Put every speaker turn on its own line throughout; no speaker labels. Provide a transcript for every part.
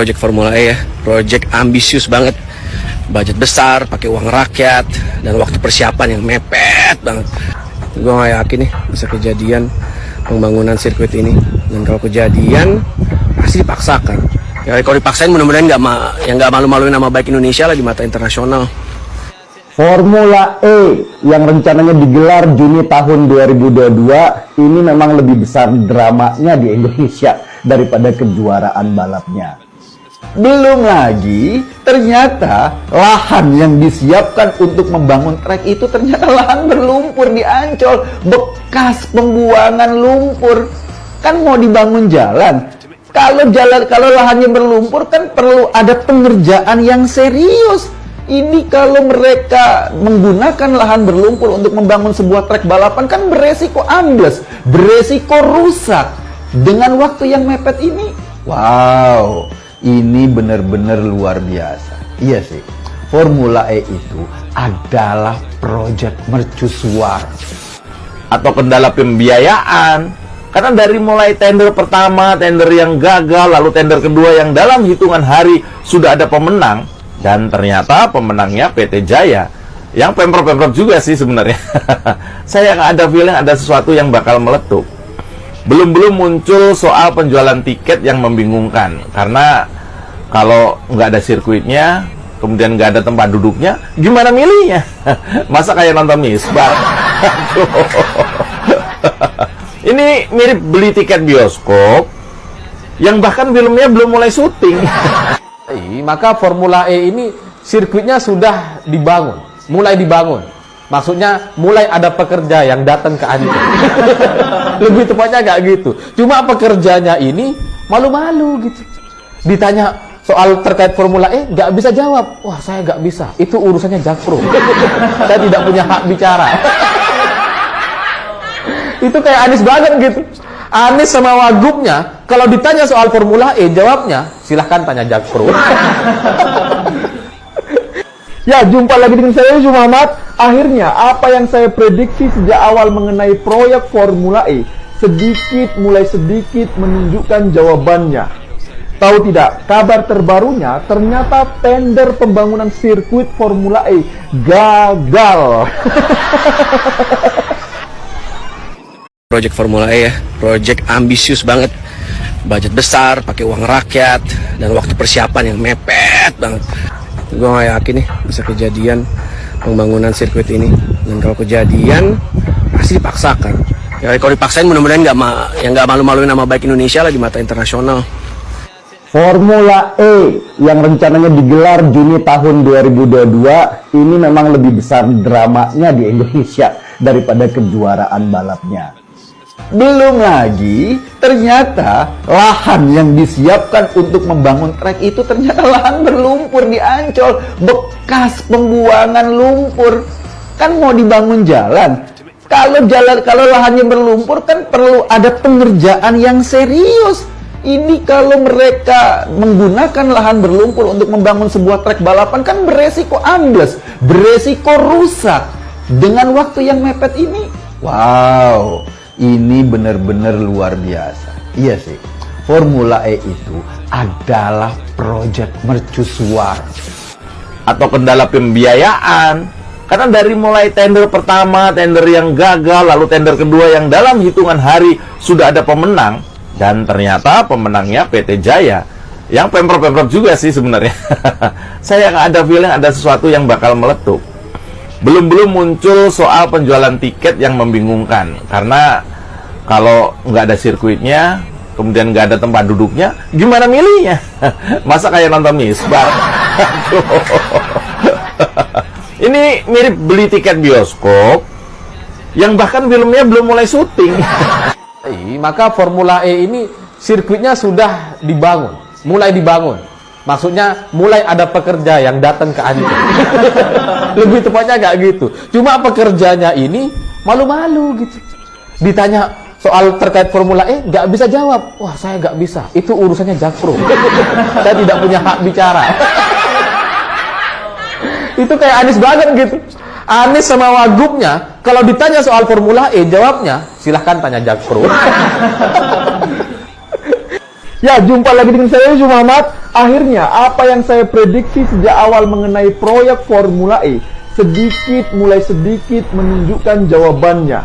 Project Formula E ya, project ambisius banget, budget besar, pakai uang rakyat, dan waktu persiapan yang mepet banget. Gue gak yakin nih bisa kejadian pembangunan sirkuit ini, dan kalau kejadian pasti dipaksakan. Ya kalau dipaksain mudah-mudahan nggak malu-maluin nama baik Indonesia lah di mata internasional.
Formula E yang rencananya digelar Juni tahun 2022 ini memang lebih besar dramanya di Indonesia daripada kejuaraan balapnya. Belum lagi, ternyata lahan yang disiapkan untuk membangun trek itu ternyata lahan berlumpur di Ancol, bekas pembuangan lumpur. Kan mau dibangun jalan. Kalau lahannya berlumpur kan perlu ada pengerjaan yang serius. Ini kalau mereka menggunakan lahan berlumpur untuk membangun sebuah trek balapan kan beresiko ambles, beresiko rusak. Dengan waktu yang mepet ini, wow, ini benar-benar luar biasa. Iya sih, Formula E itu adalah proyek mercusuar atau kendala pembiayaan. Karena dari mulai tender pertama, tender yang gagal, lalu tender kedua yang dalam hitungan hari sudah ada pemenang. Dan ternyata pemenangnya PT Jaya. Yang Pemprov juga sih sebenarnya. Saya nggak ada feeling ada sesuatu yang bakal meletup. Belum muncul soal penjualan tiket yang membingungkan. Karena kalau nggak ada sirkuitnya, kemudian nggak ada tempat duduknya, gimana milihnya? Masa kayak nonton misbah? Ini mirip beli tiket bioskop yang bahkan filmnya belum mulai syuting.
Maka Formula E ini sirkuitnya sudah dibangun, mulai dibangun. Maksudnya mulai ada pekerja yang datang ke Ancol. Lebih tepatnya nggak gitu. Cuma pekerjanya ini malu-malu gitu. Ditanya soal terkait Formula E, nggak bisa jawab. Wah, saya nggak bisa. Itu urusannya Jakpro. Saya tidak punya hak bicara. Itu kayak Anies banget gitu. Anies sama Wagubnya, kalau ditanya soal Formula E, jawabnya, silahkan tanya Jakpro.
Ya, jumpa lagi dengan saya, Yusuf Muhammad. Akhirnya, apa yang saya prediksi sejak awal mengenai proyek Formula E, mulai sedikit menunjukkan jawabannya. Tahu tidak, kabar terbarunya, ternyata tender pembangunan sirkuit Formula E gagal.
Project Formula E ya, project ambisius banget, budget besar, pakai uang rakyat, dan waktu persiapan yang mepet banget. Gue gak yakin nih bisa kejadian pembangunan sirkuit ini, dan kalau kejadian pasti dipaksakan. Ya kalau dipaksain mudah-mudahan nggak malu-maluin nama baik Indonesia lah di mata internasional.
Formula E yang rencananya digelar Juni tahun 2022 ini memang lebih besar dramanya di Indonesia daripada kejuaraan balapnya. Belum lagi, ternyata lahan yang disiapkan untuk membangun trek itu ternyata lahan berlumpur di Ancol, bekas pembuangan lumpur. Kan mau dibangun jalan. Kalau lahannya berlumpur kan perlu ada pengerjaan yang serius. Ini kalau mereka menggunakan lahan berlumpur untuk membangun sebuah trek balapan kan beresiko ambles, beresiko rusak. Dengan waktu yang mepet ini, wow, ini benar-benar luar biasa. Iya sih, Formula E itu adalah proyek mercusuar
atau kendala pembiayaan. Karena dari mulai tender pertama, tender yang gagal, lalu tender kedua yang dalam hitungan hari sudah ada pemenang. Dan ternyata pemenangnya PT Jaya. Yang Pemprov juga sih sebenarnya. Saya nggak ada feeling ada sesuatu yang bakal meletup. Belum muncul soal penjualan tiket yang membingungkan. Karena kalau nggak ada sirkuitnya, kemudian nggak ada tempat duduknya, gimana milihnya? Masa kayak nonton misbah? Ini mirip beli tiket bioskop yang bahkan filmnya belum mulai syuting.
Maka Formula E ini sirkuitnya sudah dibangun, mulai dibangun. Maksudnya mulai ada pekerja yang datang ke Ancol. Lebih tepatnya nggak gitu. Cuma pekerjanya ini malu-malu gitu. Ditanya soal terkait Formula E, nggak bisa jawab. Wah, saya nggak bisa. Itu urusannya Jakpro. Saya tidak punya hak bicara. Itu kayak Anies banget gitu. Anies sama Wagubnya, kalau ditanya soal Formula E, jawabnya, silahkan tanya Jakpro.
Ya, jumpa lagi dengan saya, Yusuf Muhammad.
Akhirnya, apa yang saya prediksi sejak awal mengenai proyek Formula E mulai sedikit menunjukkan jawabannya.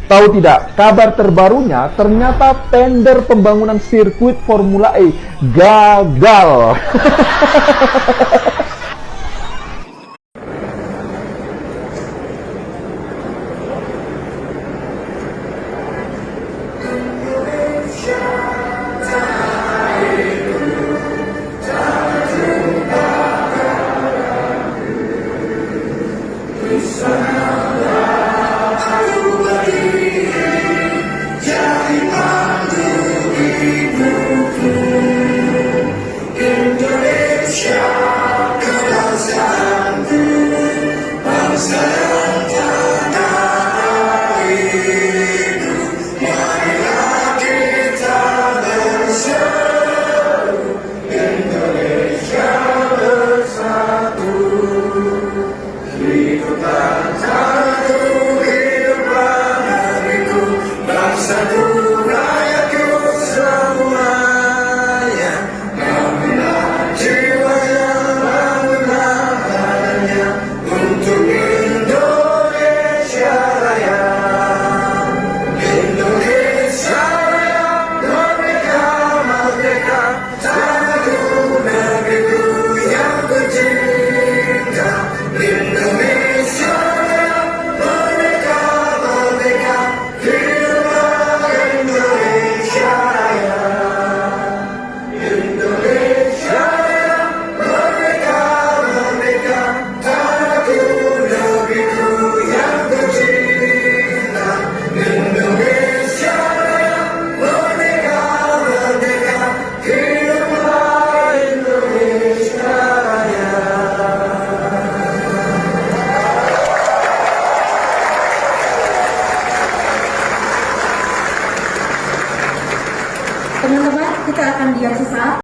Tahu tidak, kabar terbarunya ternyata tender pembangunan sirkuit Formula E gagal.
Teman-teman, kita akan diam sesaat.